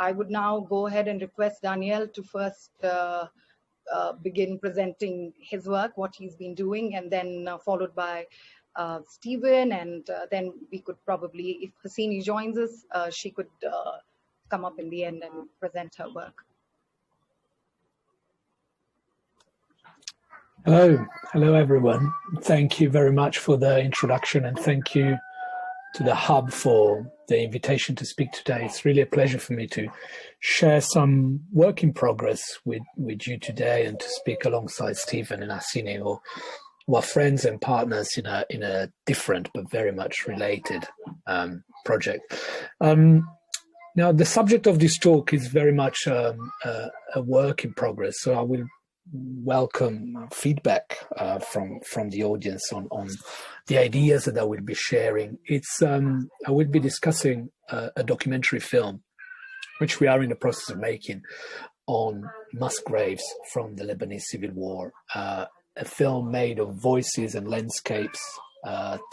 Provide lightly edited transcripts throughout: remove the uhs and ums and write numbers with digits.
I would now go ahead and request Daniel to first begin presenting his work, what he's been doing, and then followed by Stephen, and then we could probably, if Hasini joins us, she could come up in the end and present her work. Hello everyone. Thank you very much for the introduction, and thank you to the Hub for the invitation to speak today. It's really a pleasure for me to share some work in progress with you today, and to speak alongside Stephen and Hasini, who are friends and partners in a different but very much related project. Now, the subject of this talk is very much a work in progress, so I will welcome feedback from the audience on the ideas that I will be sharing. I will be discussing a documentary film which we are in the process of making on mass graves from the Lebanese Civil War, a film made of voices and landscapes,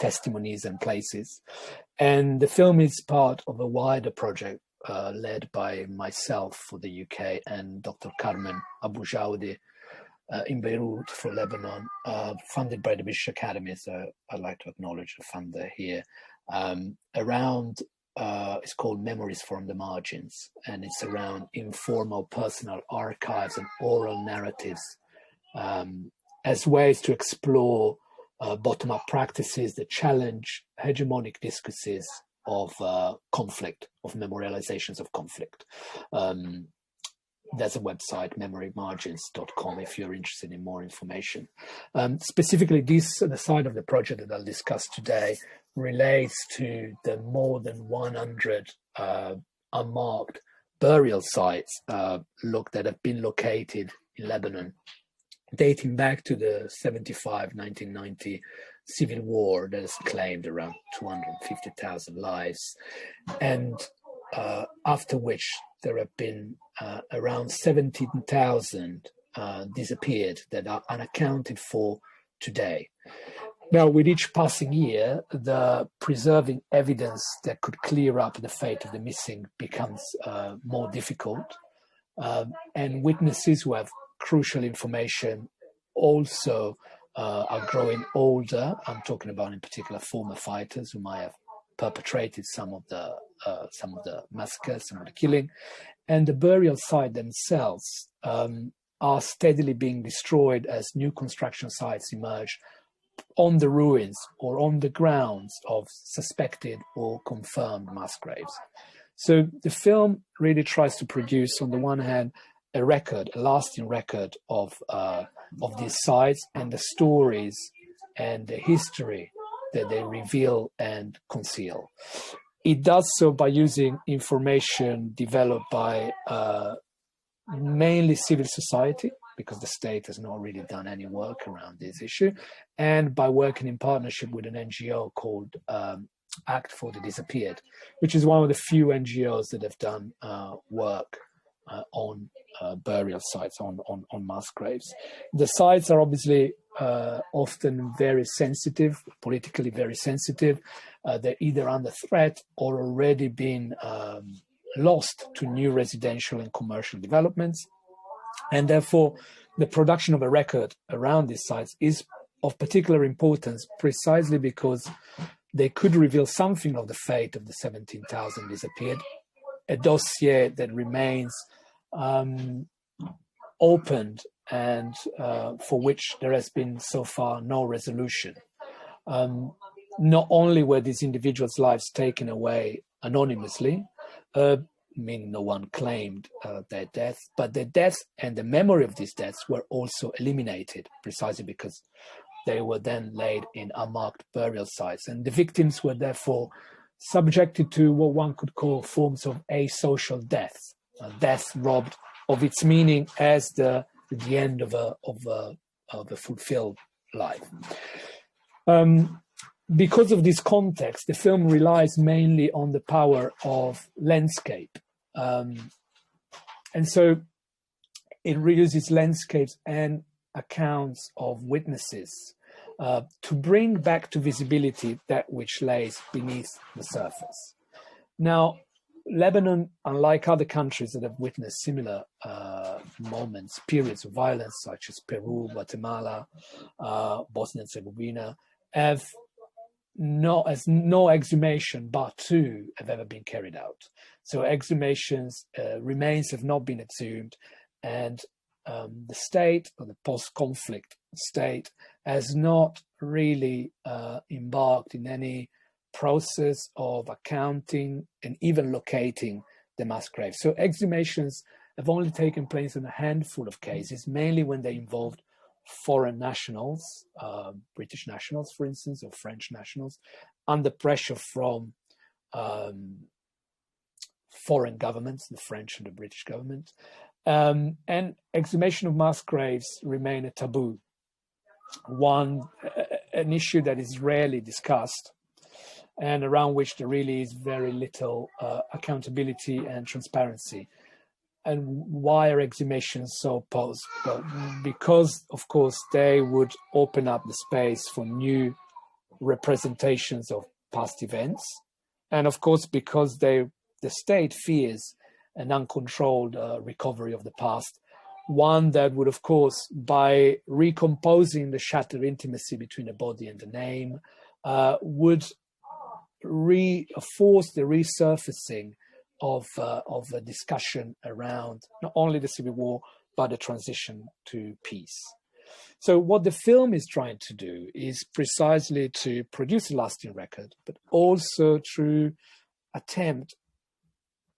testimonies and places. And the film is part of a wider project led by myself for the UK and Dr. Carmen Abu Jaudi in Beirut for Lebanon, funded by the British Academy. So I'd like to acknowledge the funder here. It's called Memories from the Margins, and it's around informal personal archives and oral narratives as ways to explore bottom-up practices that challenge hegemonic discourses of conflict, of memorializations of conflict. There's a website, memorymargins.com, if you're interested in more information. Specifically, the side of the project that I'll discuss today relates to the more than 100 unmarked burial sites that have been located in Lebanon, dating back to the 1990 civil war that has claimed around 250,000 lives, and after which there have been around 17,000 disappeared that are unaccounted for today. Now, with each passing year, the preserving evidence that could clear up the fate of the missing becomes more difficult, and witnesses who have crucial information also are growing older. I'm talking about, in particular, former fighters who might have perpetrated some of the massacres, some of the killing, and the burial site themselves are steadily being destroyed as new construction sites emerge on the ruins or on the grounds of suspected or confirmed mass graves. So the film really tries to produce, on the one hand, a lasting record of these sites and the stories and the history that they reveal and conceal. It does so by using information developed by mainly civil society, because the state has not really done any work around this issue, and by working in partnership with an NGO called Act for the Disappeared, which is one of the few NGOs that have done work on burial sites, on mass graves. The sites are obviously often very sensitive, politically very sensitive. They're either under threat or already been lost to new residential and commercial developments. And therefore, the production of a record around these sites is of particular importance precisely because they could reveal something of the fate of the 17,000 disappeared, a dossier that remains opened and for which there has been so far no resolution. Not only were these individuals' lives taken away anonymously, meaning no one claimed their deaths, but their deaths and the memory of these deaths were also eliminated, precisely because they were then laid in unmarked burial sites. And the victims were therefore subjected to what one could call forms of asocial death, death robbed of its meaning as the end of a fulfilled life. Because of this context, the film relies mainly on the power of landscape. And so it reuses landscapes and accounts of witnesses to bring back to visibility that which lays beneath the surface. Now, Lebanon, unlike other countries that have witnessed similar moments, periods of violence, such as Peru, Guatemala, Bosnia and Herzegovina, have no exhumation, but two have ever been carried out. So exhumations, remains have not been exhumed, and the state, or the post-conflict state, has not really embarked in any process of accounting and even locating the mass graves. So exhumations have only taken place in a handful of cases, mainly when they involved foreign nationals, British nationals, for instance, or French nationals, under pressure from foreign governments, the French and the British government. And exhumation of mass graves remain a taboo, an issue that is rarely discussed, and around which there really is very little accountability and transparency. And why are exhumations so opposed? Well, because, of course, they would open up the space for new representations of past events. And of course, because the state fears an uncontrolled recovery of the past, one that would, of course, by recomposing the shattered intimacy between the body and the name, would force the resurfacing of a discussion around not only the civil war, but the transition to peace. So what the film is trying to do is precisely to produce a lasting record, but also to attempt,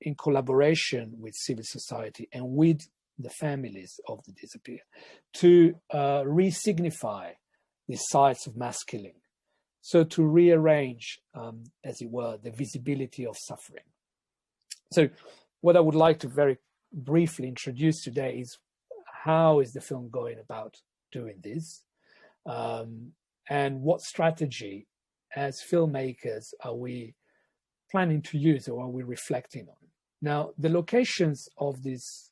in collaboration with civil society and with the families of the disappeared, to re-signify the sites of mass killing. So to rearrange, as it were, the visibility of suffering. So what I would like to very briefly introduce today is how is the film going about doing this, and what strategy as filmmakers are we planning to use, or are we reflecting on? Now, the locations of these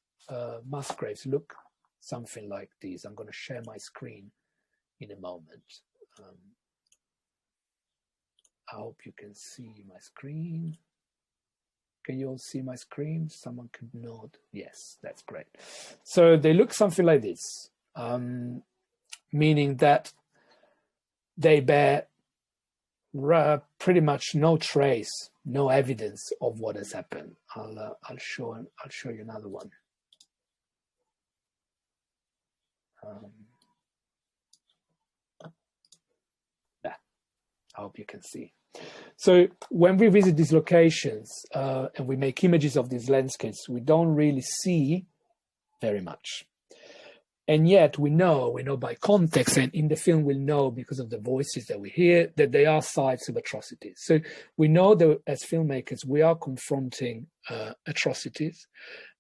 mass graves look something like these. I'm going to share my screen in a moment. I hope you can see my screen. Can you all see my screen? Someone could nod. Yes, that's great. So they look something like this, meaning that they bear pretty much no trace, no evidence of what has happened. I'll show you another one. Yeah, I hope you can see. So when we visit these locations and we make images of these landscapes, we don't really see very much. And yet we know by context, and in the film we'll know because of the voices that we hear, that they are sites of atrocities. So we know that as filmmakers, we are confronting atrocities,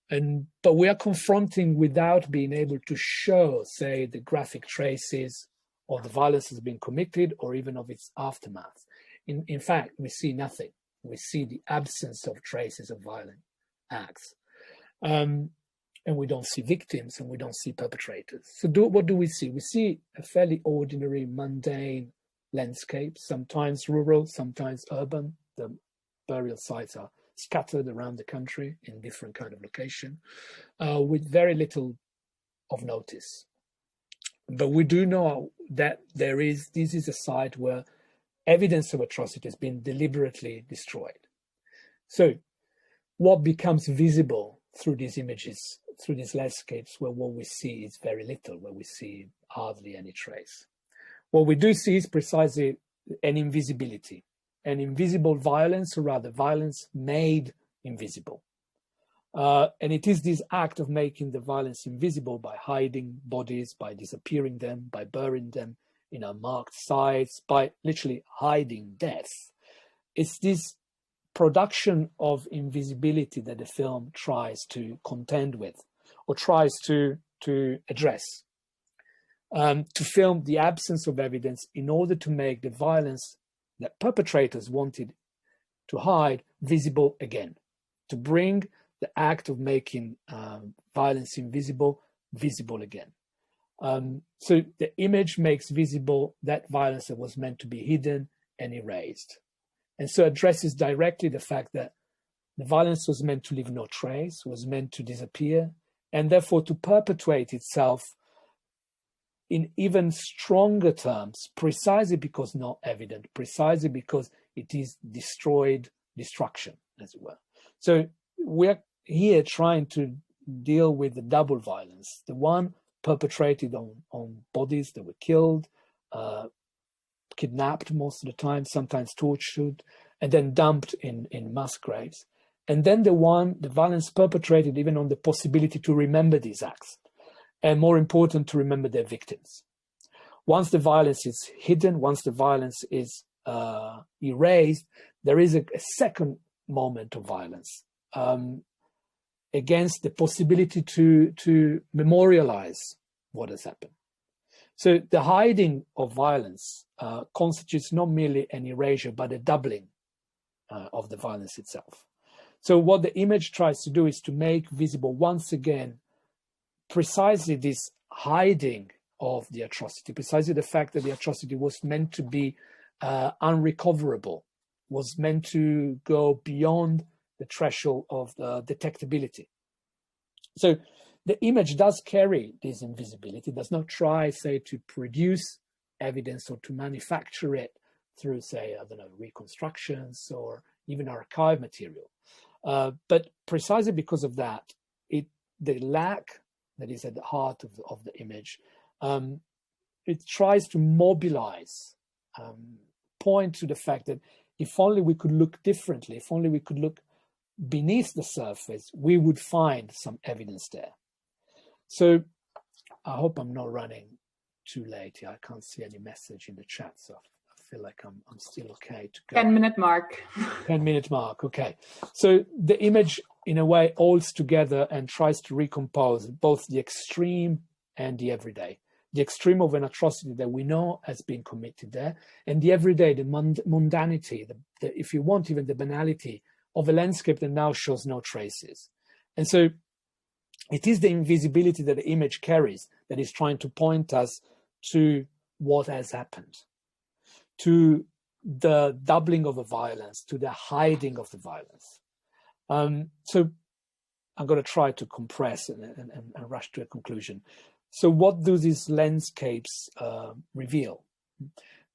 but we are confronting without being able to show, say, the graphic traces of the violence that's been committed or even of its aftermath. In fact, we see nothing. We see the absence of traces of violent acts. And we don't see victims and we don't see perpetrators. So what do we see? We see a fairly ordinary, mundane landscape, sometimes rural, sometimes urban. The burial sites are scattered around the country in different kind of location, with very little of notice. But we do know that this is a site where evidence of atrocity has been deliberately destroyed. So what becomes visible through these images, through these landscapes, where what we see is very little, where we see hardly any trace? What we do see is precisely an invisibility, an invisible violence, or rather violence made invisible. And it is this act of making the violence invisible by hiding bodies, by disappearing them, by burying them in unmarked sites, by literally hiding death. It's this production of invisibility that the film tries to contend with, or tries to address. To film the absence of evidence in order to make the violence that perpetrators wanted to hide visible again, to bring the act of making violence invisible visible again. So the image makes visible that violence that was meant to be hidden and erased. And so addresses directly the fact that The violence was meant to leave no trace, was meant to disappear, and therefore to perpetuate itself in even stronger terms, precisely because not evident, precisely because it is destruction, as it were. So we're here trying to deal with the double violence, the one perpetrated on bodies that were killed, kidnapped most of the time, sometimes tortured, and then dumped in mass graves. And then the violence perpetrated even on the possibility to remember these acts, and more important, to remember their victims. Once the violence is hidden, once the violence is erased, there is a second moment of violence against the possibility to memorialize what has happened. So the hiding of violence constitutes not merely an erasure, but a doubling of the violence itself. So what the image tries to do is to make visible once again precisely this hiding of the atrocity, precisely the fact that the atrocity was meant to be unrecoverable, was meant to go beyond the threshold of detectability. So the image does carry this invisibility, does not try, say, to produce evidence or to manufacture it through, say, I don't know, reconstructions or even archive material. But precisely because of that, the lack that is at the heart of the image, it tries to mobilize, point to the fact that if only we could look differently, if only we could look beneath the surface, we would find some evidence there. So I hope I'm not running too late here. I can't see any message in the chat, so I feel like I'm still okay to go. 10-minute mark. 10-minute mark, okay. So the image, in a way, holds together and tries to recompose both the extreme and the everyday. The extreme of an atrocity that we know has been committed there, and the everyday, the mundanity, if you want, even the banality of a landscape that now shows no traces. And so it is the invisibility that the image carries that is trying to point us to what has happened, to the doubling of the violence, to the hiding of the violence. So I'm going to try to compress and rush to a conclusion. So what do these landscapes reveal?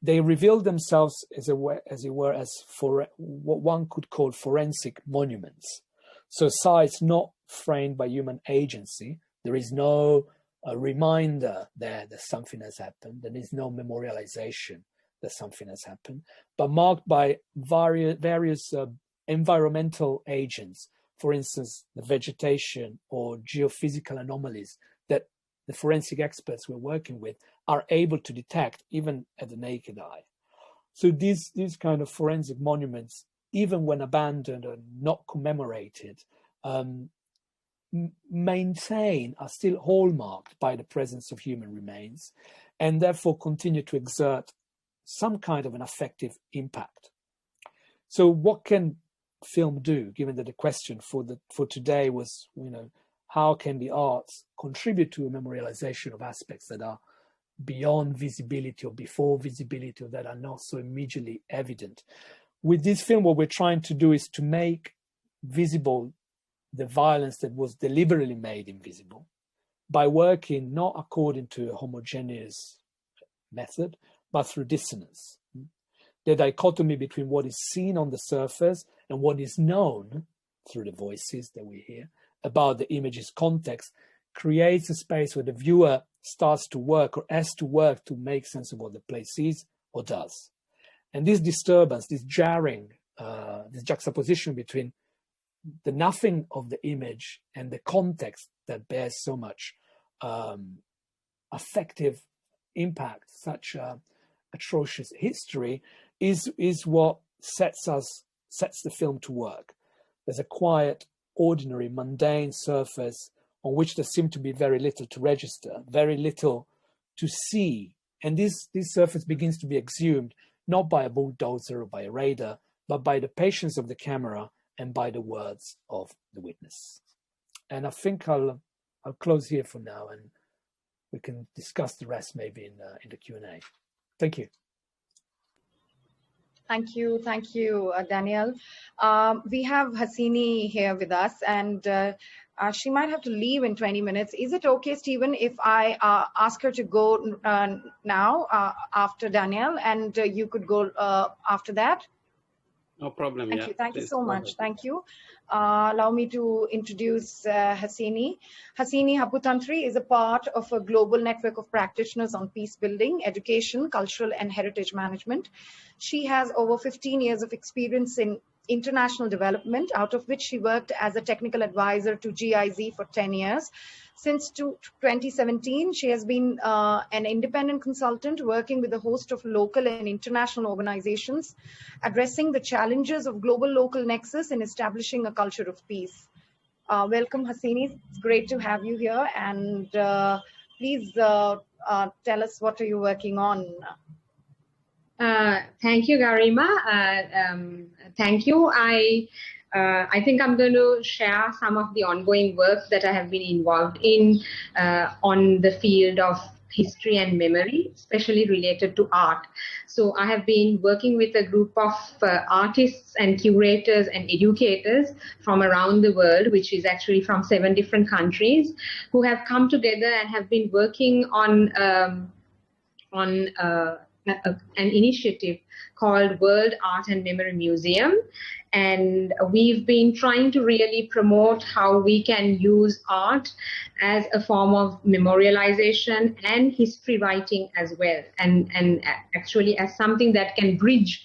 They reveal themselves as it were as for what one could call forensic monuments. So sites not framed by human agency. There is no reminder there that something has happened. There is no memorialization that something has happened, but marked by various environmental agents, for instance, the vegetation or geophysical anomalies that the forensic experts we're working with are able to detect even at the naked eye. So these kind of forensic monuments, even when abandoned or not commemorated, are still hallmarked by the presence of human remains, and therefore continue to exert some kind of an affective impact. So what can film do, given that the question for today was, how can the arts contribute to a memorialization of aspects that are beyond visibility or before visibility, or that are not so immediately evident? With this film, what we're trying to do is to make visible the violence that was deliberately made invisible by working not according to a homogeneous method, but through dissonance. The dichotomy between what is seen on the surface and what is known through the voices that we hear about the image's context creates a space where the viewer starts to work or has to work to make sense of what the place is or does. And this disturbance, this jarring, this juxtaposition between the nothing of the image and the context that bears so much affective impact, such atrocious history, is what sets the film to work. There's a quiet, ordinary, mundane surface on which there seemed to be very little to register, very little to see. And this surface begins to be exhumed, not by a bulldozer or by a radar, but by the patience of the camera and by the words of the witness. And I think I'll close here for now, and we can discuss the rest maybe in the Q&A. Thank you. Thank you, Daniel. We have Hasini here with us, and she might have to leave in 20 minutes. Is it okay, Stephen, if I ask her to go now after Daniel, and you could go after that? No problem. Thank yeah. you. Thank you Please so go much. ahead. Thank you. Allow me to introduce Hasini. Hasini Haputhanthri is a part of a global network of practitioners on peace building, education, cultural and heritage management. She has over 15 years of experience in international development, out of which she worked as a technical advisor to GIZ for 10 years. Since 2017, she has been an independent consultant working with a host of local and international organizations, addressing the challenges of global-local nexus in establishing a culture of peace. Welcome, Hasini. It's great to have you here. And please tell us, what are you working on? Thank you, Garima. Thank you. I think I'm going to share some of the ongoing work that I have been involved in on the field of history and memory, especially related to art. So I have been working with a group of artists and curators and educators from around the world, which is actually from 7 different countries, who have come together and have been working on an initiative called World Art and Memory Museum. And we've been trying to really promote how we can use art as a form of memorialization and history writing as well, and actually as something that can bridge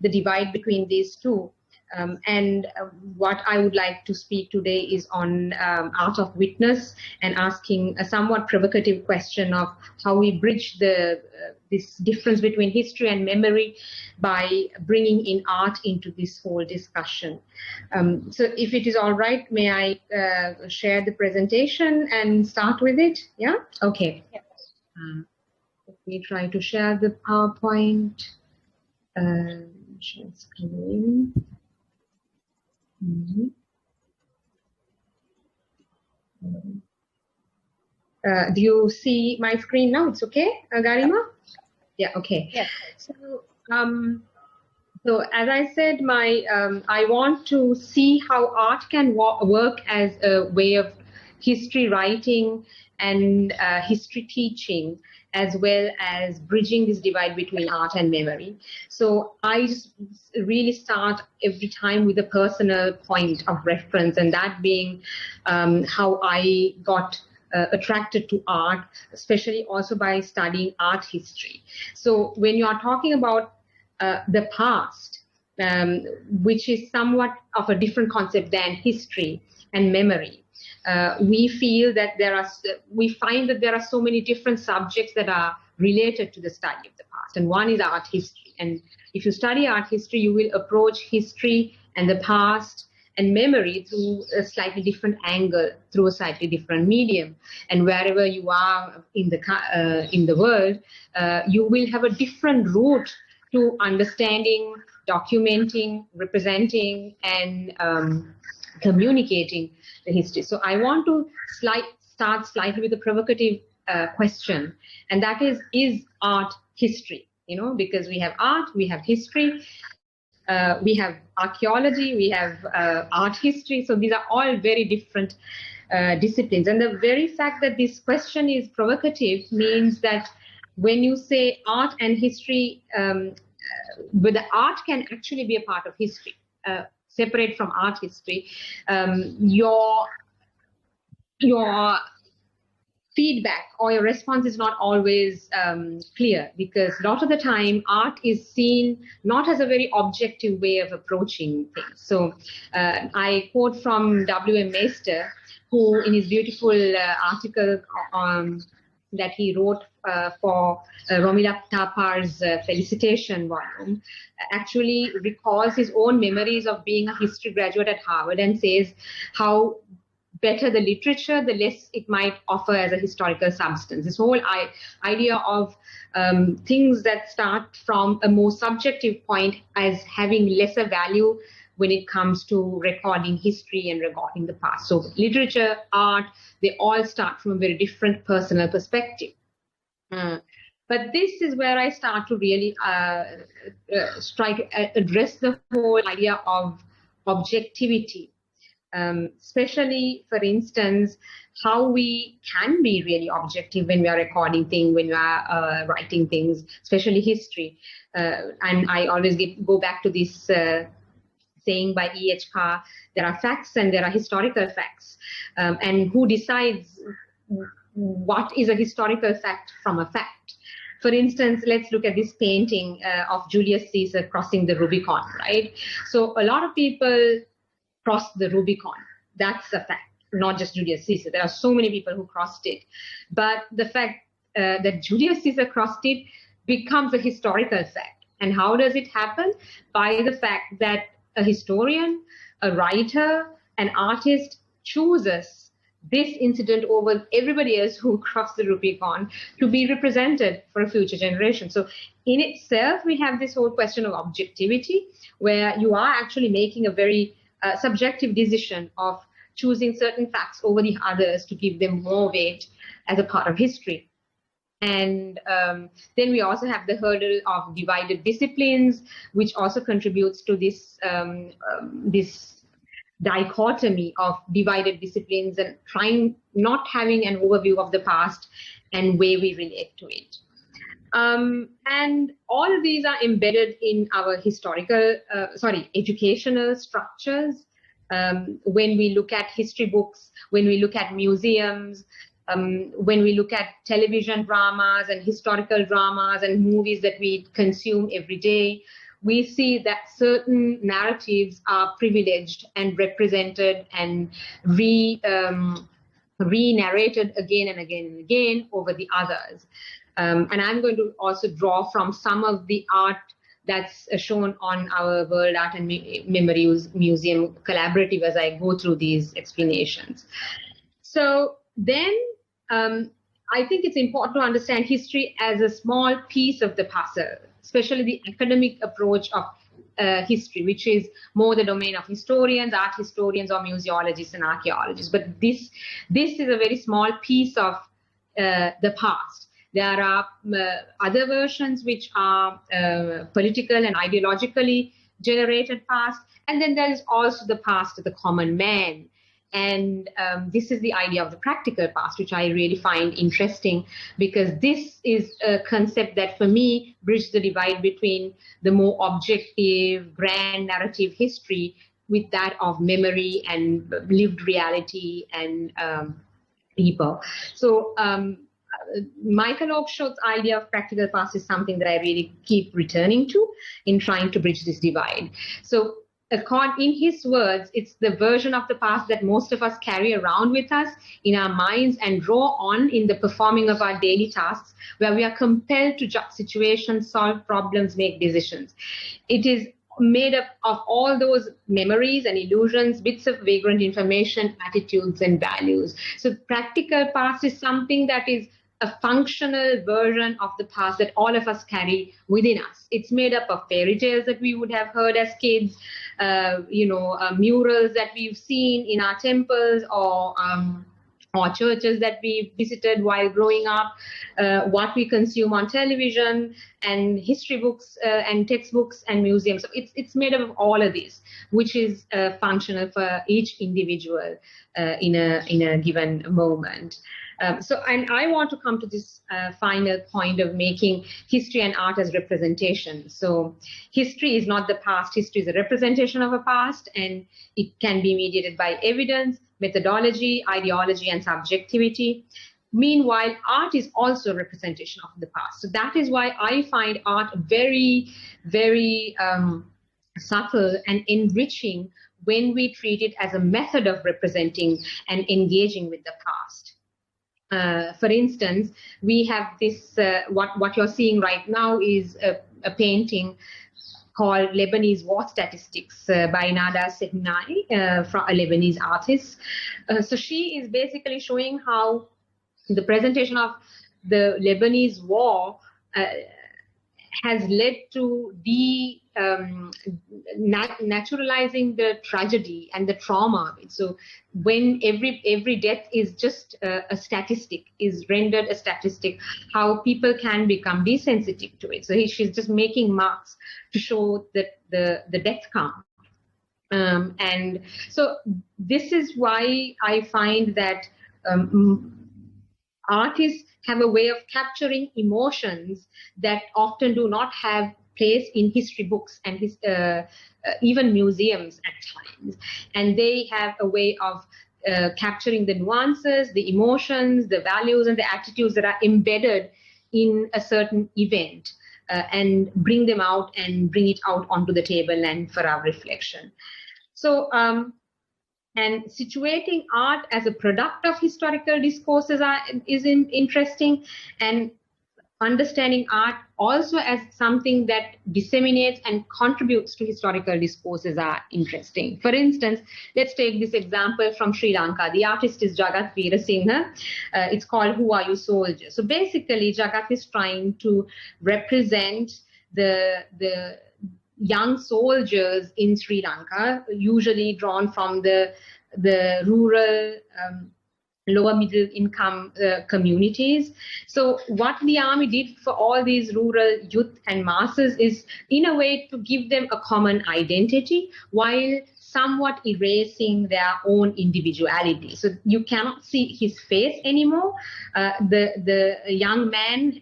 the divide between these two. And what I would like to speak today is on art of witness, and asking a somewhat provocative question of how we bridge this difference between history and memory by bringing in art into this whole discussion. So if it is all right, may I share the presentation and start with it? Yeah? Okay. Yeah. Let me try to share the PowerPoint. Share screen. Do you see my screen now? It's okay, Garima? Yeah, okay. Yes. So, so as I said, I want to see how art can work as a way of history writing and history teaching, as well as bridging this divide between art and memory. So I just really start every time with a personal point of reference, and that being how I got attracted to art, especially also by studying art history. So when you are talking about the past, which is somewhat of a different concept than history and memory, we feel that we find that there are so many different subjects that are related to the study of the past, and one is art history. And if you study art history, you will approach history and the past and memory through a slightly different angle, through a slightly different medium. And wherever you are in the world, you will have a different route to understanding, documenting, representing, and communicating the history. So I want to start slightly with a provocative question, and that is art history? You know, because we have art, we have history, we have archaeology, we have art history. So these are all very different disciplines. And the very fact that this question is provocative means that when you say art and history, but the art can actually be a part of history, separate from art history, your feedback or your response is not always clear, because a lot of the time art is seen not as a very objective way of approaching things. So I quote from W.M. Meister, who in his beautiful article that he wrote for Romila Tapar's Felicitation volume, actually recalls his own memories of being a history graduate at Harvard, and says how better the literature, the less it might offer as a historical substance. This whole idea of things that start from a more subjective point as having lesser value when it comes to recording history and recording the past. So literature, art, they all start from a very different personal perspective. But this is where I start to really address the whole idea of objectivity, especially, for instance, how we can be really objective when we are recording things, when we are writing things, especially history. And I always go back to this saying by E.H. Carr, there are facts and there are historical facts. And who decides what is a historical fact from a fact? For instance, let's look at this painting of Julius Caesar crossing the Rubicon, right? So a lot of people crossed the Rubicon. That's a fact, not just Julius Caesar. There are so many people who crossed it. But the fact that Julius Caesar crossed it becomes a historical fact. And how does it happen? By the fact that a historian, a writer, an artist chooses this incident over everybody else who crossed the Rubicon to be represented for a future generation. So in itself, we have this whole question of objectivity, where you are actually making a very subjective decision of choosing certain facts over the others to give them more weight as a part of history. And then we also have the hurdle of divided disciplines, which also contributes to this this dichotomy of divided disciplines and not having an overview of the past and way we relate to it. And all of these are embedded in our educational structures. When we look at history books, when we look at museums, when we look at television dramas and historical dramas and movies that we consume every day, we see that certain narratives are privileged and represented and re-narrated again and again and again over the others. And I'm going to also draw from some of the art that's shown on our World Art and Memory Museum collaborative as I go through these explanations. So then I think it's important to understand history as a small piece of the puzzle, especially the academic approach of history, which is more the domain of historians, art historians, or museologists and archaeologists. But this is a very small piece of the past. There are other versions which are political and ideologically generated past. And then there is also the past of the common man. And this is the idea of the practical past, which I really find interesting, because this is a concept that for me bridges the divide between the more objective, grand narrative history with that of memory and lived reality and people. So Michael Oakeshott's idea of practical past is something that I really keep returning to in trying to bridge this divide. So in his words, it's the version of the past that most of us carry around with us in our minds and draw on in the performing of our daily tasks, where we are compelled to judge situations, solve problems, make decisions. It is made up of all those memories and illusions, bits of vagrant information, attitudes, and values. So practical past is something that is a functional version of the past that all of us carry within us. It's made up of fairy tales that we would have heard as kids, murals that we've seen in our temples or churches that we visited while growing up, what we consume on television, and history books and textbooks and museums. So it's made up of all of this, which is functional for each individual in a given moment. And I want to come to this final point of making history and art as representation. So history is not the past. History is a representation of a past, and it can be mediated by evidence, methodology, ideology, and subjectivity. Meanwhile, art is also a representation of the past. So that is why I find art very, very subtle and enriching when we treat it as a method of representing and engaging with the past. For instance, we have this, what you're seeing right now is a painting called Lebanese War Statistics by Nada Sehnai, from a Lebanese artist. So she is basically showing how the presentation of the Lebanese war has led to naturalizing the tragedy and the trauma of it. So when every death is just a statistic, is rendered a statistic, how people can become desensitive to it. So she's just making marks to show that the death count. And so this is why I find that artists have a way of capturing emotions that often do not have place in history books and even museums at times. And they have a way of capturing the nuances, the emotions, the values, and the attitudes that are embedded in a certain event, and bring them out and bring it out onto the table and for our reflection. So, and situating art as a product of historical discourses is interesting, and understanding art also as something that disseminates and contributes to historical discourses are interesting. For instance, let's take this example from Sri Lanka. The artist is Jagat Veerasinghe. It's called Who Are You Soldier? So basically, Jagat is trying to represent the young soldiers in Sri Lanka, usually drawn from the rural lower middle income communities. So what the army did for all these rural youth and masses is, in a way, to give them a common identity while somewhat erasing their own individuality. So you cannot see his face anymore. The young man,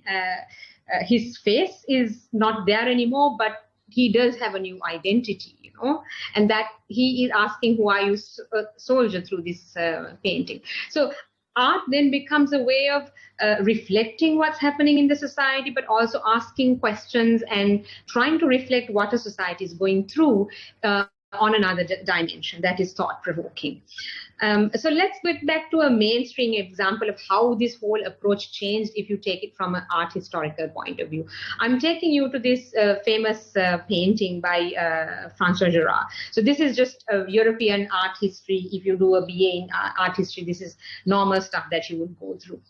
his face is not there anymore, but he does have a new identity, you know, and that he is asking, who are you, soldier, through this painting. So art then becomes a way of reflecting what's happening in the society, but also asking questions and trying to reflect what a society is going through on another dimension that is thought-provoking. So let's get back to a mainstream example of how this whole approach changed if you take it from an art historical point of view. I'm taking you to this famous painting by François Gérard. So this is just a European art history. If you do a BA in art history, this is normal stuff that you would go through.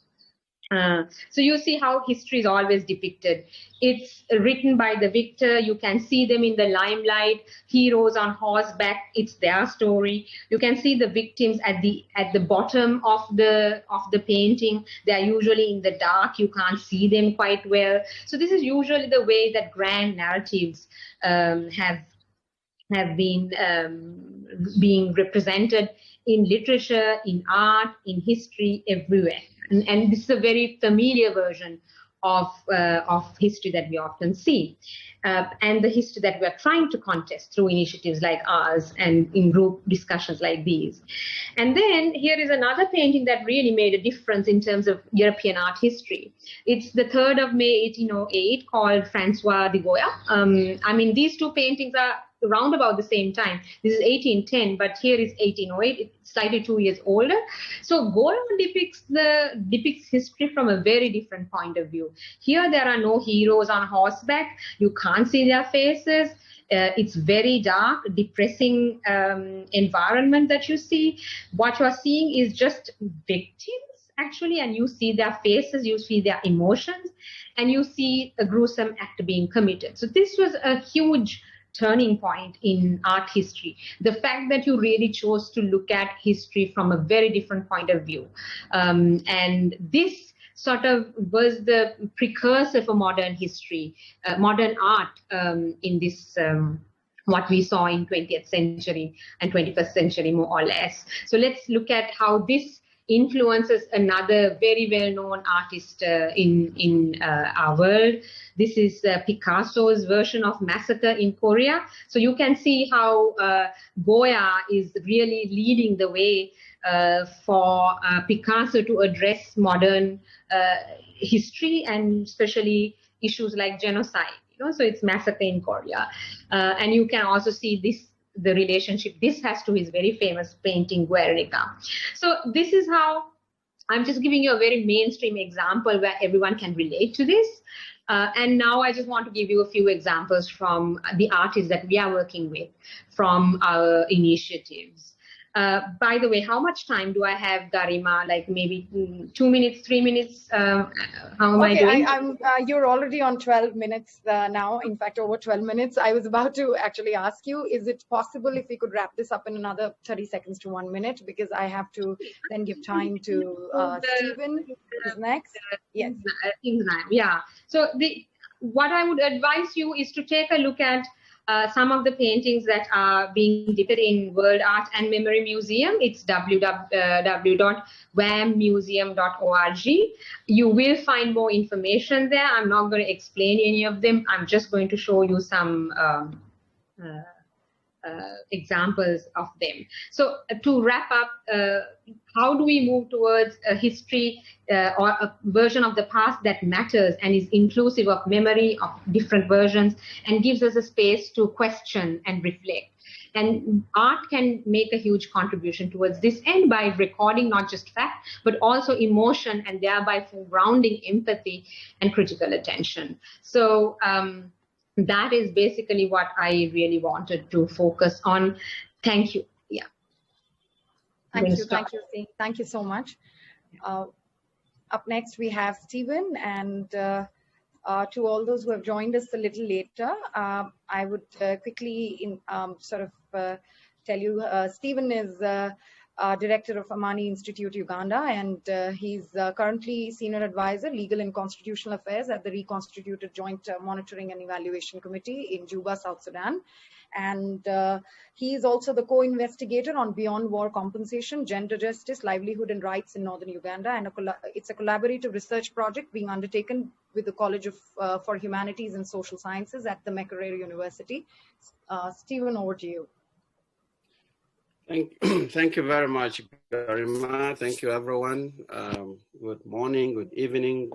So you see how history is always depicted. It's written by the victor. You can see them in the limelight, heroes on horseback. It's their story. You can see the victims at the bottom of the painting. They are usually in the dark. You can't see them quite well. So this is usually the way that grand narratives have been being represented in literature, in art, in history, everywhere. And this is a very familiar version of history that we often see, and the history that we are trying to contest through initiatives like ours and in group discussions like these. And then here is another painting that really made a difference in terms of European art history. It's the 3rd of May 1808, called Francois de Goya. I mean, these two paintings are around about the same time. This is 1810, but here is 1808. It's slightly 2 years older. So Goya depicts history from a very different point of view. Here there are no heroes on horseback. You can't see their faces. It's very dark, depressing environment that you see. What you are seeing is just victims, actually, and you see their faces, you see their emotions, and you see a gruesome act being committed. So this was a huge turning point in art history. The fact that you really chose to look at history from a very different point of view. And this sort of was the precursor for modern history, modern art in this what we saw in 20th century and 21st century, more or less. So let's look at how this influences another very well-known artist in our world. This is Picasso's version of Massacre in Korea. So you can see how Goya is really leading the way for Picasso to address modern history, and especially issues like genocide. You know, so it's Massacre in Korea. And you can also see the relationship this has to his very famous painting Guernica. So this is how I'm just giving you a very mainstream example where everyone can relate to this. And now I just want to give you a few examples from the artists that we are working with from our initiatives. By the way, how much time do I have, Garima? Like maybe 2 minutes, 3 minutes? How am I doing? You're already on 12 minutes now. In fact, over 12 minutes. I was about to actually ask you, is it possible if we could wrap this up in another 30 seconds to 1 minute? Because I have to then give time to Stephen, who's next. Yes. Yeah. So what I would advise you is to take a look at some of the paintings that are being depicted in World Art and Memory Museum. It's www.wammuseum.org. You will find more information there. I'm not going to explain any of them. I'm just going to show you some examples of them. So to wrap up, how do we move towards a history or a version of the past that matters and is inclusive of memory of different versions and gives us a space to question and reflect? And art can make a huge contribution towards this end by recording not just fact, but also emotion, and thereby foregrounding empathy and critical attention. So that is basically what I really wanted to focus on. Thank you. Yeah. Thank you. Thank you so much. Up next, we have Stephen, and to all those who have joined us a little later, I would quickly tell you, Stephen is Director of Amani Institute, Uganda, and he's currently Senior Advisor, Legal and Constitutional Affairs at the reconstituted Joint Monitoring and Evaluation Committee in Juba, South Sudan. And he is also the co-investigator on Beyond War Compensation, Gender Justice, Livelihood and Rights in Northern Uganda. And it's a collaborative research project being undertaken with the College for Humanities and Social Sciences at the Makerere University. Stephen, over to you. Thank you very much, Garima. Thank you, everyone. Good morning, good evening,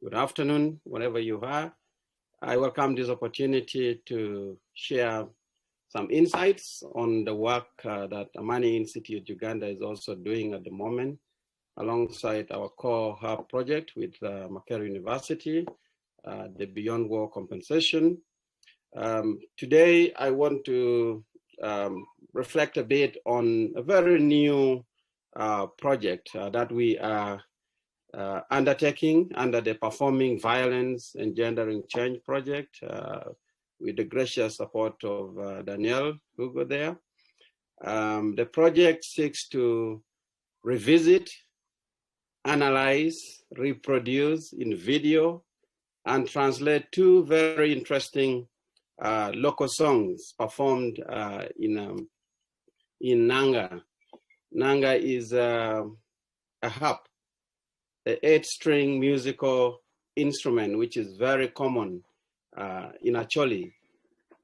good afternoon, wherever you are. I welcome this opportunity to share some insights on the work that Amani Institute Uganda is also doing at the moment, alongside our core hub project with Makerere University, the Beyond War Compensation. Today, I want to reflect a bit on a very new project that we are undertaking under the Performing Violence and Gendering Change project with the gracious support of Danielle Hugo there. The project seeks to revisit, analyze, reproduce in video, and translate two very interesting local songs performed in Nanga. Nanga is a harp, an 8-string musical instrument, which is very common in Acholi,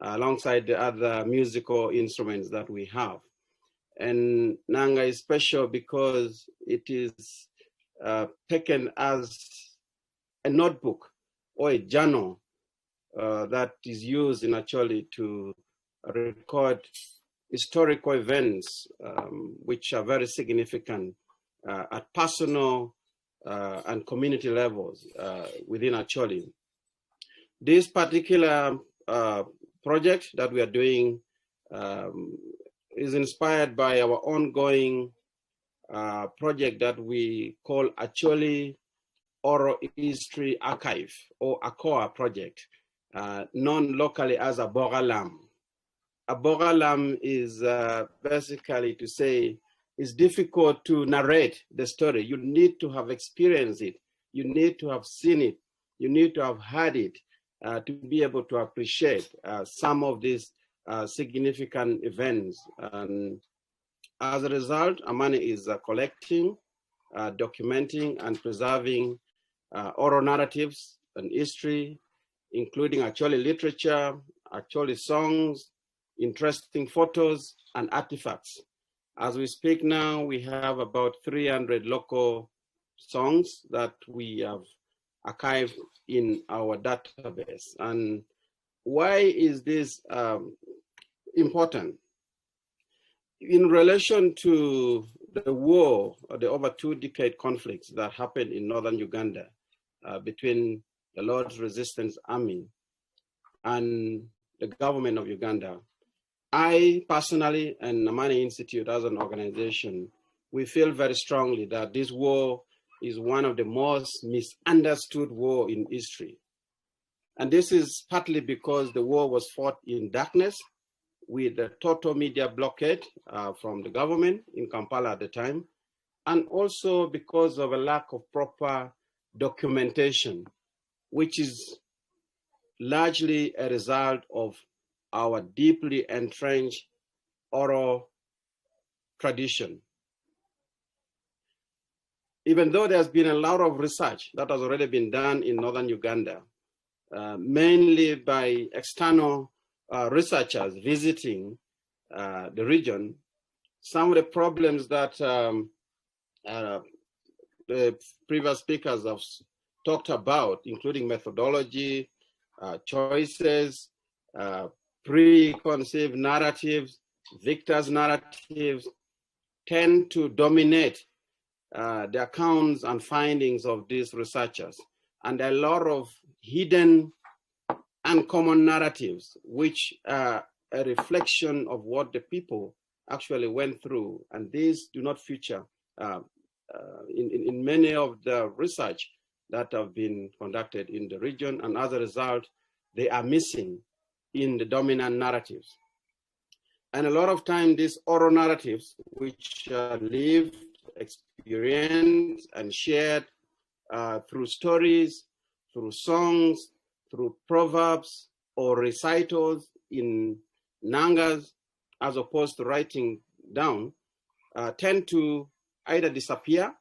alongside the other musical instruments that we have. And Nanga is special because it is taken as a notebook or a journal that is used in Acholi to record historical events which are very significant at personal and community levels within Acholi. This particular project that we are doing is inspired by our ongoing project that we call Acholi Oral History Archive, or ACOA project, known locally as Abogalam. Abogalam is basically to say it's difficult to narrate the story. You need to have experienced it. You need to have seen it. You need to have heard it to be able to appreciate some of these significant events. And as a result, Amani is collecting, documenting, and preserving oral narratives and history, including Acholi literature, Acholi songs, interesting photos, and artifacts. As we speak now, we have about 300 local songs that we have archived in our database. And why is this important? In relation to the war, or the over 2-decade conflicts that happened in Northern Uganda between the Lord's Resistance Army and the government of Uganda, I personally and the Amani Institute as an organization, we feel very strongly that this war is one of the most misunderstood war in history. And this is partly because the war was fought in darkness with a total media blockade from the government in Kampala at the time, and also because of a lack of proper documentation, which is largely a result of our deeply entrenched oral tradition. Even though there's been a lot of research that has already been done in Northern Uganda, mainly by external researchers visiting the region, some of the problems that the previous speakers have talked about, including methodology, choices, preconceived narratives, victors' narratives, tend to dominate the accounts and findings of these researchers. And a lot of hidden uncommon narratives, which are a reflection of what the people actually went through. And these do not feature in many of the research that have been conducted in the region. And as a result, they are missing in the dominant narratives. And a lot of time, these oral narratives, which are lived, experienced, and shared through stories, through songs, through proverbs or recitals in nangas, as opposed to writing down, tend to either disappear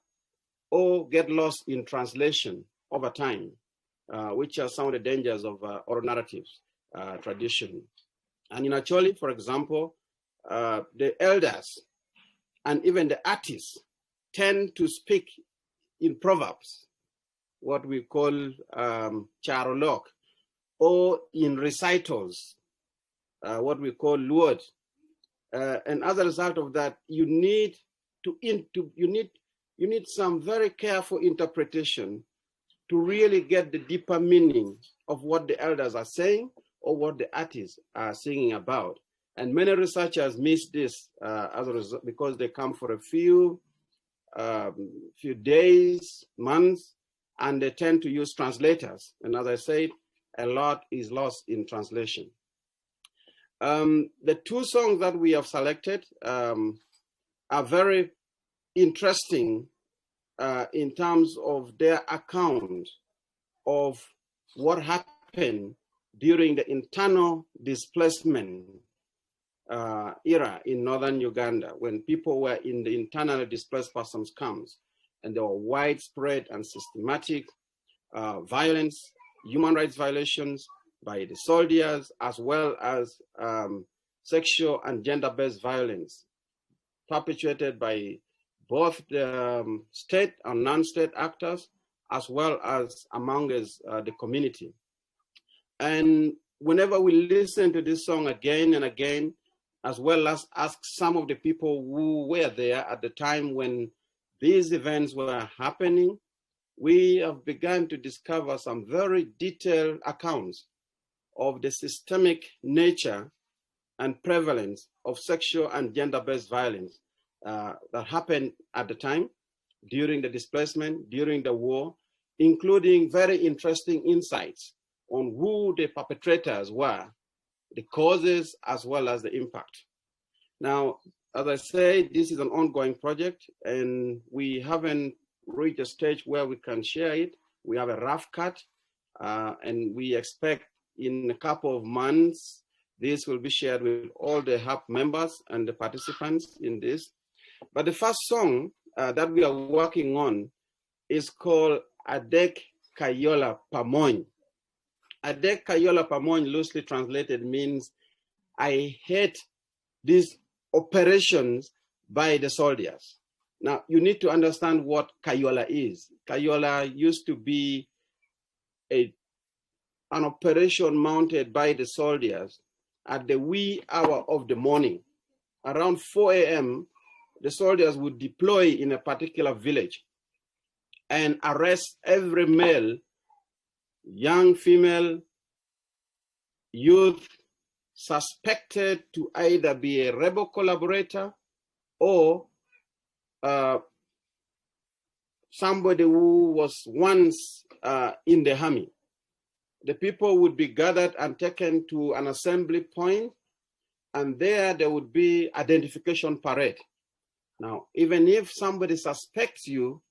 or get lost in translation over time, which are some of the dangers of oral narratives tradition. And in Acholi, for example, the elders and even the artists tend to speak in proverbs, what we call charolok, or in recitals, what we call luod. And as a result of that, you need some very careful interpretation to really get the deeper meaning of what the elders are saying or what the artists are singing about. And many researchers miss this as a result, because they come for a few days, months, and they tend to use translators. And as I said, a lot is lost in translation. The two songs that we have selected are very interesting in terms of their account of what happened during the internal displacement era in Northern Uganda, when people were in the internally displaced persons camps, and there were widespread and systematic violence, human rights violations by the soldiers, as well as sexual and gender-based violence perpetuated by both the state and non-state actors, as well as among us, the community. And whenever we listen to this song again and again, as well as ask some of the people who were there at the time when these events were happening, we have begun to discover some very detailed accounts of the systemic nature and prevalence of sexual and gender-based violence that happened at the time, during the displacement, during the war, including very interesting insights on who the perpetrators were, the causes, as well as the impact. Now, as I said, this is an ongoing project, and we haven't reached a stage where we can share it. We have a rough cut, and we expect in a couple of months, this will be shared with all the HAP members and the participants in this. But the first song that we are working on is called Adek Kayola Pamoin. Adek Kayola Pamoin, loosely translated, means I hate these operations by the soldiers. Now, you need to understand what Kayola is. Kayola used to be an operation mounted by the soldiers at the wee hour of the morning. Around 4 a.m., the soldiers would deploy in a particular village and arrest every male, young female, youth, suspected to either be a rebel collaborator or somebody who was once in the army. The people would be gathered and taken to an assembly point, and there would be identification parade. Now, even if somebody suspects you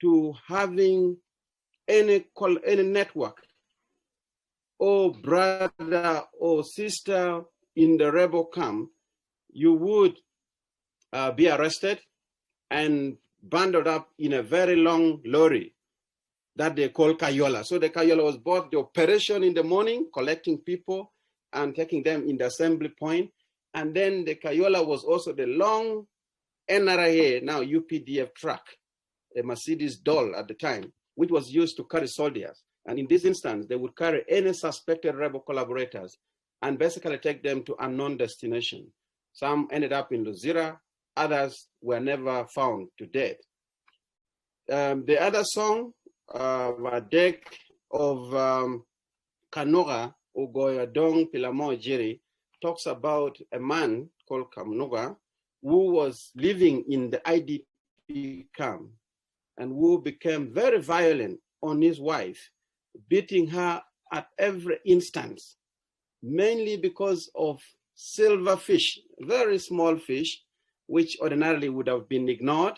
to having any network or brother or sister in the rebel camp, you would be arrested and bundled up in a very long lorry that they call Kayola. So the Kayola was both the operation in the morning, collecting people and taking them in the assembly point. And then the Kayola was also the long NRA, now UPDF truck, a Mercedes Doll at the time, which was used to carry soldiers. And in this instance, they would carry any suspected rebel collaborators and basically take them to unknown destination. Some ended up in Luzira, others were never found to death. The other song, a deck of Kanoga, Ugoyadong Pilamo Jiri, talks about a man called Kanoga who was living in the IDP camp and who became very violent on his wife, beating her at every instance, mainly because of silverfish, very small fish, which ordinarily would have been ignored.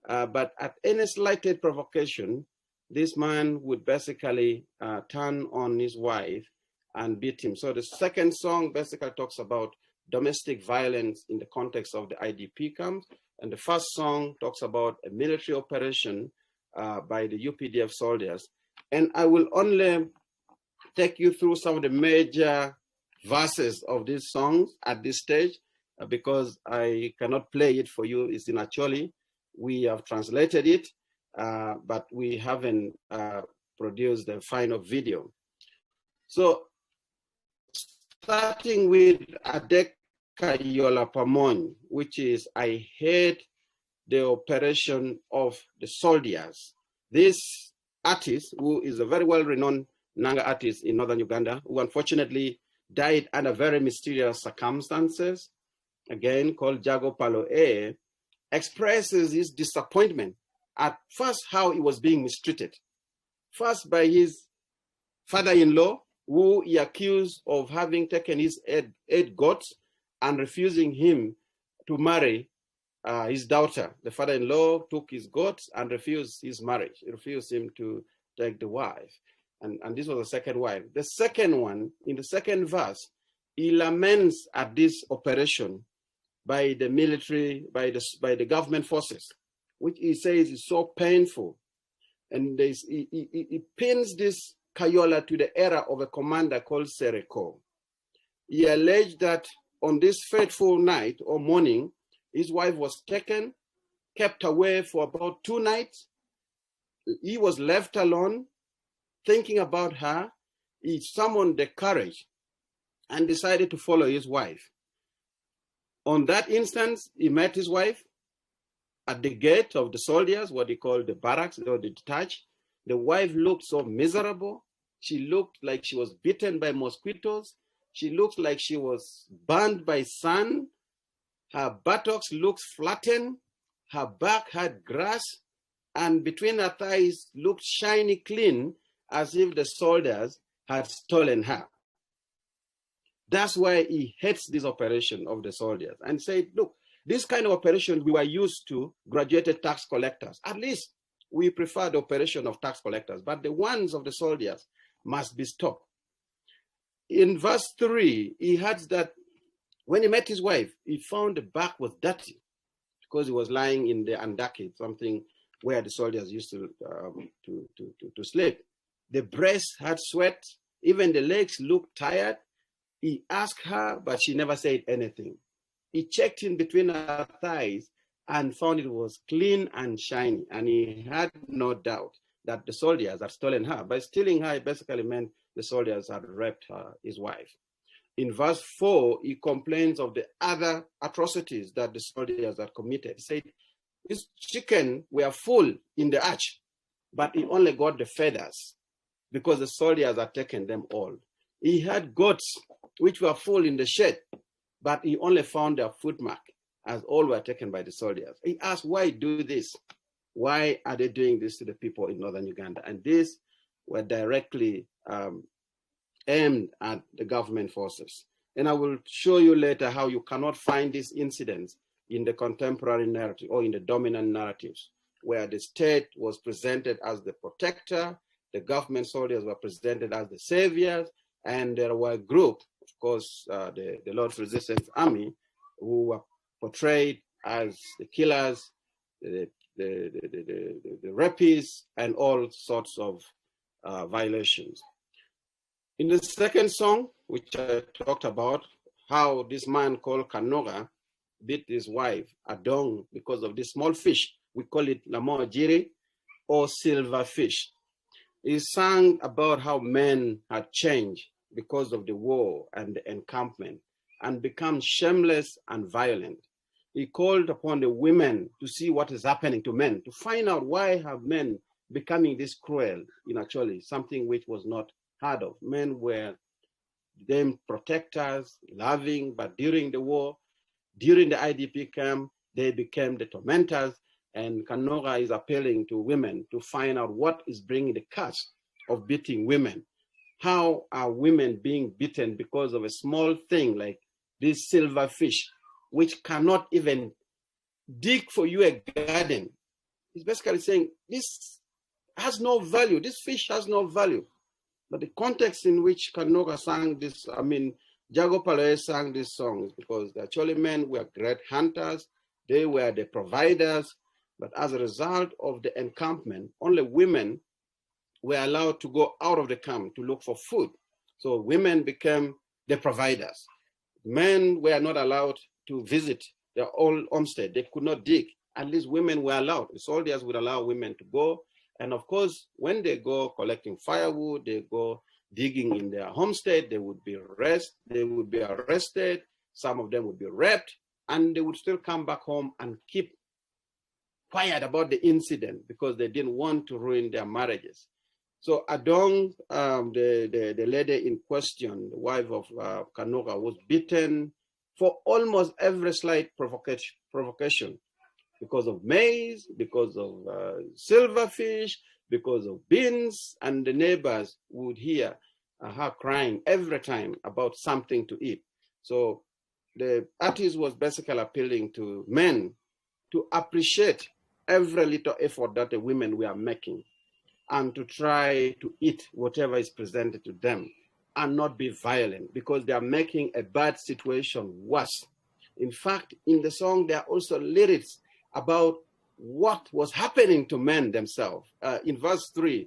But at any slighted provocation, this man would basically turn on his wife and beat him. So the second song basically talks about domestic violence in the context of the IDP camps. And the first song talks about a military operation by the UPDF soldiers. And I will only take you through some of the major verses of these songs at this stage, because I cannot play it for you. It's in Acholi. We have translated it, but we haven't produced the final video. So starting with Adek Kayola Pamon, which is I hate the operation of the soldiers. This artist, who is a very well-renowned Nanga artist in Northern Uganda, who unfortunately died under very mysterious circumstances, again called Jago Paloe, expresses his disappointment at first how he was being mistreated. First by his father-in-law, who he accused of having taken his eight goats and refusing him to marry his daughter. The father-in-law took his goats and refused his marriage. He refused him to take the wife. And this was the second wife. The second one, in the second verse, he laments at this operation by the military, by the government forces, which he says is so painful. And he pins this Kayola to the era of a commander called Sereko. He alleged that on this fateful night or morning, his wife was taken, kept away for about 2 nights. He was left alone, thinking about her. He summoned the courage and decided to follow his wife. On that instance, he met his wife at the gate of the soldiers, what they call the barracks or the detached. The wife looked so miserable. She looked like she was bitten by mosquitoes. She looked like she was burned by sun. Her buttocks looked flattened. Her back had grass, and between her thighs looked shiny clean, as if the soldiers had stolen her. That's why he hates this operation of the soldiers and said, look, this kind of operation we were used to graduated tax collectors. At least we prefer the operation of tax collectors, but the ones of the soldiers must be stopped. In verse 3, he adds that when he met his wife, he found the back was dirty because he was lying in the andaki, something where the soldiers used to sleep. The breast had sweat, even the legs looked tired. He asked her, but she never said anything. He checked in between her thighs and found it was clean and shiny. And he had no doubt that the soldiers had stolen her. By stealing her, it basically meant the soldiers had raped her, his wife. In verse 4, he complains of the other atrocities that the soldiers had committed. He said, his chicken were full in the arch, but he only got the feathers because the soldiers had taken them all. He had goats which were full in the shed, but he only found their footmark, as all were taken by the soldiers. He asked, why do this? Why are they doing this to the people in Northern Uganda? And these were directly aimed at the government forces. And I will show you later how you cannot find these incidents in the contemporary narrative or in the dominant narratives, where the state was presented as the protector, the government soldiers were presented as the saviors, and there were a group, of course, the Lord's Resistance Army, who were portrayed as the killers, the rapists, and all sorts of violations. In the second song, which I talked about, how this man called Kanoga beat his wife, Adong, because of this small fish. We call it Lamojiri or silver fish. He sang about how men had changed because of the war and the encampment and become shameless and violent. He called upon the women to see what is happening to men, to find out why have men becoming this cruel, actually something which was not heard of. Men were them protectors, loving, but during the war, during the IDP camp, they became the tormentors. And Kanoga is appealing to women to find out what is bringing the curse of beating women. How are women being beaten because of a small thing like this silver fish, which cannot even dig for you a garden? He's basically saying this has no value. This fish has no value. But the context in which Kanoga sang this, Jago Paloe sang this song is because the Acholi men were great hunters. They were the providers. But as a result of the encampment, only women were allowed to go out of the camp to look for food. So women became the providers. Men were not allowed to visit their own homestead. They could not dig. At least women were allowed. The soldiers would allow women to go. And of course, when they go collecting firewood, they go digging in their homestead, they would be arrested. Some of them would be raped, and they would still come back home and keep quiet about the incident because they didn't want to ruin their marriages. So Adong, the lady in question, the wife of Kanoga, was beaten for almost every slight provocation because of maize, because of silverfish, because of beans, and the neighbors would hear her crying every time about something to eat. So the artist was basically appealing to men to appreciate every little effort that the women were making and to try to eat whatever is presented to them and not be violent because they are making a bad situation worse. In fact, in the song, there are also lyrics about what was happening to men themselves. In verse 3,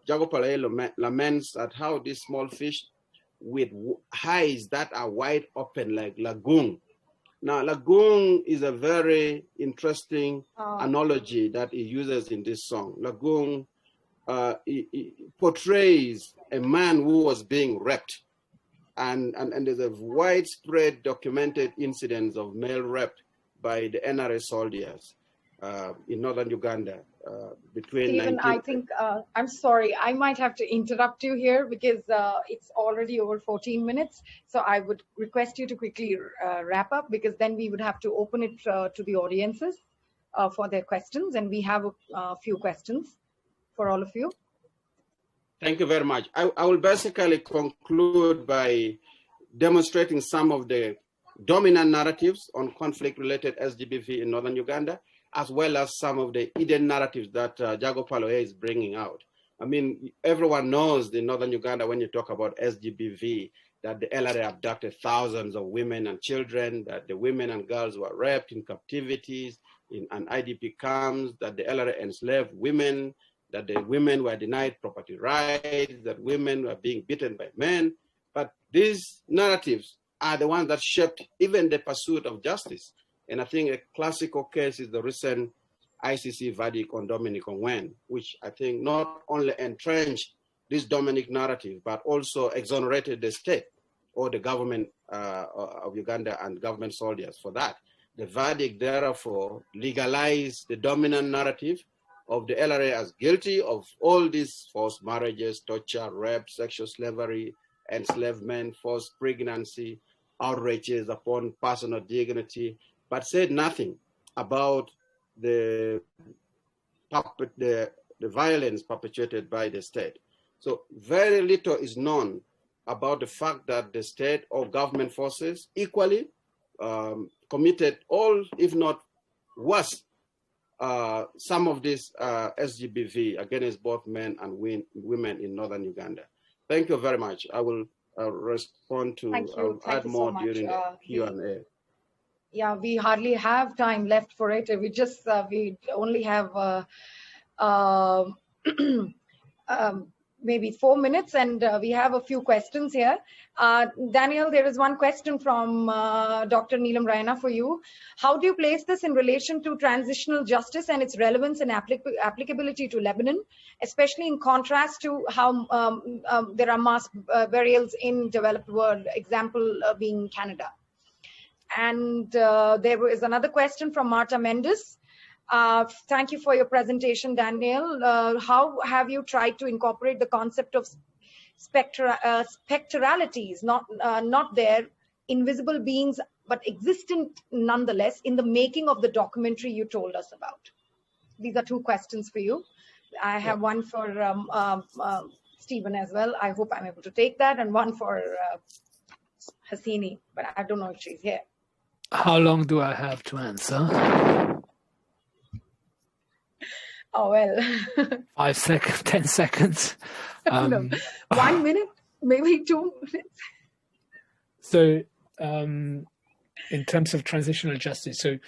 Jago Paloe laments at how this small fish with eyes that are wide open like lagoon. Now, lagoon is a very interesting analogy that he uses in this song. Lagoon portrays a man who was being raped. And there's a widespread documented incidents of male rape by the NRA soldiers in Northern Uganda between Stephen, I think, I'm sorry, I might have to interrupt you here because it's already over 14 minutes. So I would request you to quickly wrap up because then we would have to open it to the audiences for their questions. And we have a few questions for all of you. Thank you very much. I will basically conclude by demonstrating some of the dominant narratives on conflict-related SGBV in Northern Uganda, as well as some of the hidden narratives that Jago Paloe is bringing out. I mean, everyone knows in Northern Uganda when you talk about SGBV, that the LRA abducted thousands of women and children, that the women and girls were raped in captivities, in an IDP camps, that the LRA enslaved women, that the women were denied property rights, that women were being beaten by men. But these narratives are the ones that shaped even the pursuit of justice. And I think a classical case is the recent ICC verdict on Dominic Ongwen, which I think not only entrenched this Dominic narrative, but also exonerated the state or the government of Uganda and government soldiers for that. The verdict therefore legalized the dominant narrative of the LRA as guilty of all these forced marriages, torture, rape, sexual slavery, enslavement, forced pregnancy, outrages upon personal dignity, but said nothing about the violence perpetrated by the state. So very little is known about the fact that the state or government forces equally committed all, if not worse, some of this SGBV against both men and women in Northern Uganda. Thank you very much. I will respond to, I'll add more during the Q&A. Yeah, we hardly have time left for it. We only have maybe 4 minutes, and we have a few questions here. Daniel, there is one question from Dr. Neelam Raina for you. How do you place this in relation to transitional justice and its relevance and applicability to Lebanon, especially in contrast to how there are mass burials in developed world, example being Canada? And there is another question from Marta Mendes. Thank you for your presentation, Daniel. How have you tried to incorporate the concept of spectralities, not their invisible beings, but existent nonetheless, in the making of the documentary you told us about? These are two questions for you. I have one for Stephen as well. I hope I'm able to take that, and one for Hasini, but I don't know if she's here. How long do I have to answer? Oh, well. 5 seconds, 10 seconds. No, 1 minute, maybe 2 minutes. So in terms of transitional justice, so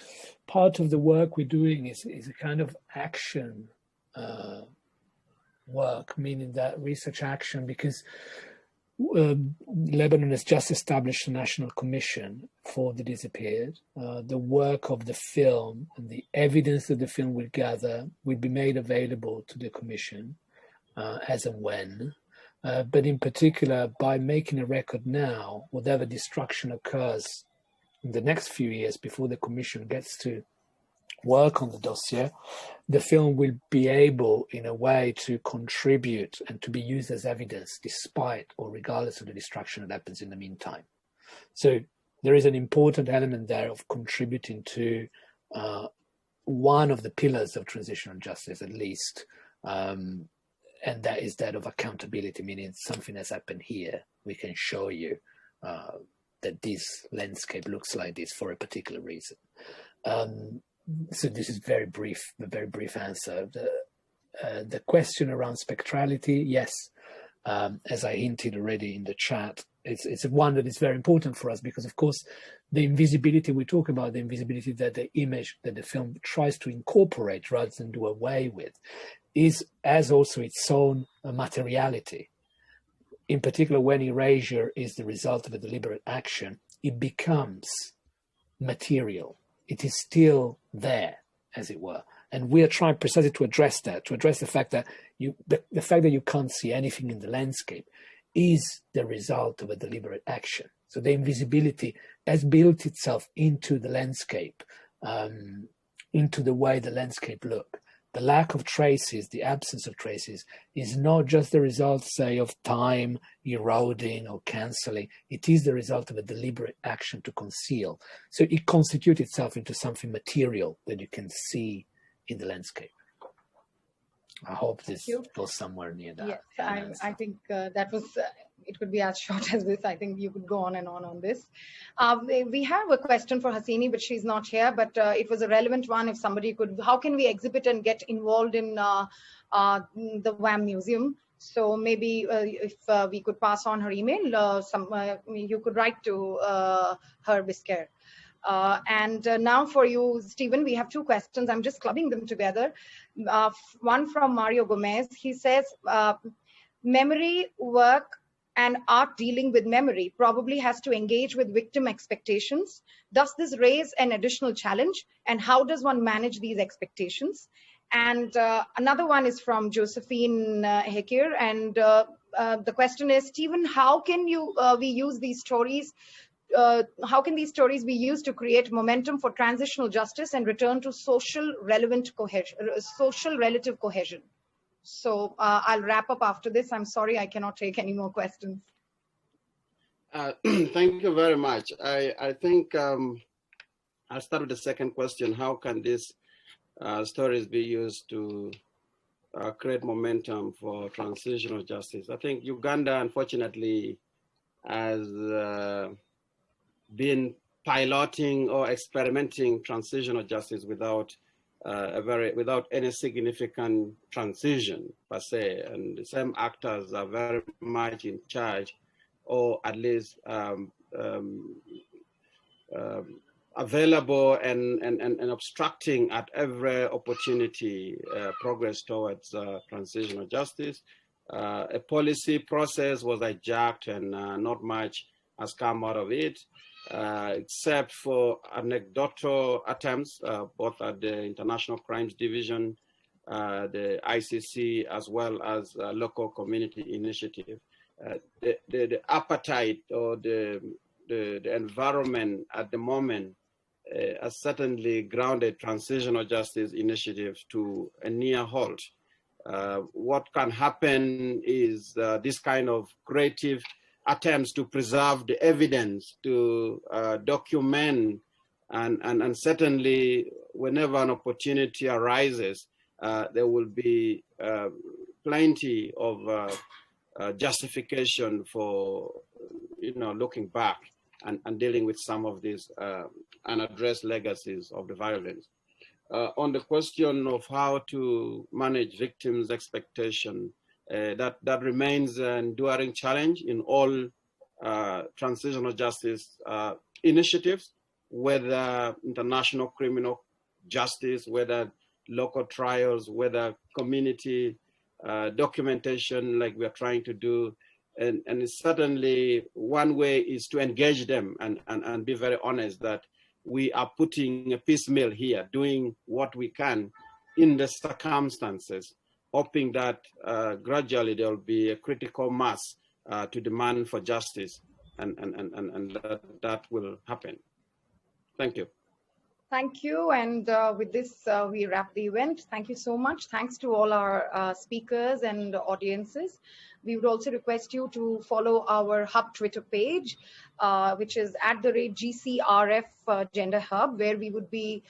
part of the work we're doing is a kind of action work, meaning that research action, because Lebanon has just established a national commission for the disappeared. The work of the film and the evidence that the film will gather will be made available to the commission as and when. But in particular, by making a record now, whatever destruction occurs in the next few years before the commission gets to work on the dossier, the film will be able, in a way, to contribute and to be used as evidence despite or regardless of the destruction that happens in the meantime. So there is an important element there of contributing to one of the pillars of transitional justice, at least, and that is that of accountability, meaning something has happened here. We can show you that this landscape looks like this for a particular reason. So this is a very brief answer. The question around spectrality, yes, as I hinted already in the chat, it's one that is very important for us because, of course, the invisibility we talk about, the invisibility that the image, that the film tries to incorporate rather than do away with, has also its own materiality. In particular, when erasure is the result of a deliberate action, it becomes material. It is still there, as it were. And we are trying precisely to address that, to address the fact that the fact that you can't see anything in the landscape is the result of a deliberate action. So the invisibility has built itself into the landscape, into the way the landscape looks. The lack of traces, the absence of traces, is not just the result, say, of time eroding or cancelling. It is the result of a deliberate action to conceal. So it constitutes itself into something material that you can see in the landscape. I hope this goes somewhere near that. Yes, I think that was, it could be as short as this. I think you could go on and on this. We have a question for Hasini, but she's not here, but it was a relevant one. If somebody could, how can we exhibit and get involved in the WAM Museum? So maybe if we could pass on her email, you could write to her Biscayne. And now for you, Stephen, we have two questions. I'm just clubbing them together. One from Mario Gomez. He says, memory work and art dealing with memory probably has to engage with victim expectations. Does this raise an additional challenge? And how does one manage these expectations? And another one is from Josephine Hekir. And the question is, Stephen, how can we use these stories? How can these stories be used to create momentum for transitional justice and return to social relative cohesion? So I'll wrap up after this. I'm sorry, I cannot take any more questions. Thank you very much. I think I'll start with the second question. How can these stories be used to create momentum for transitional justice? I think Uganda, unfortunately, has been piloting or experimenting transitional justice without without any significant transition per se, and the same actors are very much in charge, or at least available and obstructing at every opportunity progress towards transitional justice. A policy process was hijacked and not much has come out of it, except for anecdotal attempts, both at the International Crimes Division, the ICC, as well as local community initiative. The appetite or the environment at the moment has certainly grounded transitional justice initiatives to a near halt. What can happen is this kind of creative attempts to preserve the evidence, to document, and certainly whenever an opportunity arises, there will be plenty of justification for looking back and dealing with some of these unaddressed legacies of the violence. On the question of how to manage victims' expectation, that remains an enduring challenge in all transitional justice initiatives, whether international criminal justice, whether local trials, whether community documentation like we're trying to do. And certainly one way is to engage them and be very honest that we are putting a piecemeal here, doing what we can in the circumstances, hoping that gradually there will be a critical mass to demand for justice, and that will happen. Thank you. Thank you. And with this, we wrap the event. Thank you so much. Thanks to all our speakers and audiences. We would also request you to follow our Hub Twitter page, which is @GCRF Gender Hub, where we would be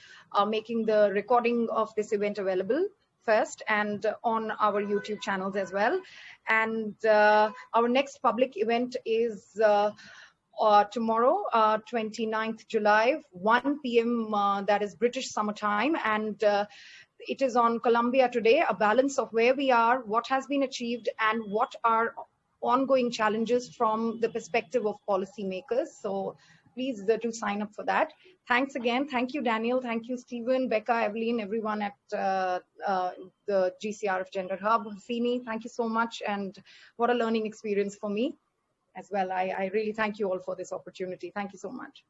making the recording of this event available first and on our YouTube channels as well. And our next public event is tomorrow, 29th July, 1 p.m. That is British summertime, and it is on Colombia Today, a balance of where we are, what has been achieved, and what are ongoing challenges from the perspective of policymakers. So please do sign up for that. Thanks again. Thank you, Daniel. Thank you, Stephen, Becca, Evelyn, everyone at the GCRF Gender Hub. Hasini, thank you so much. And what a learning experience for me as well. I really thank you all for this opportunity. Thank you so much.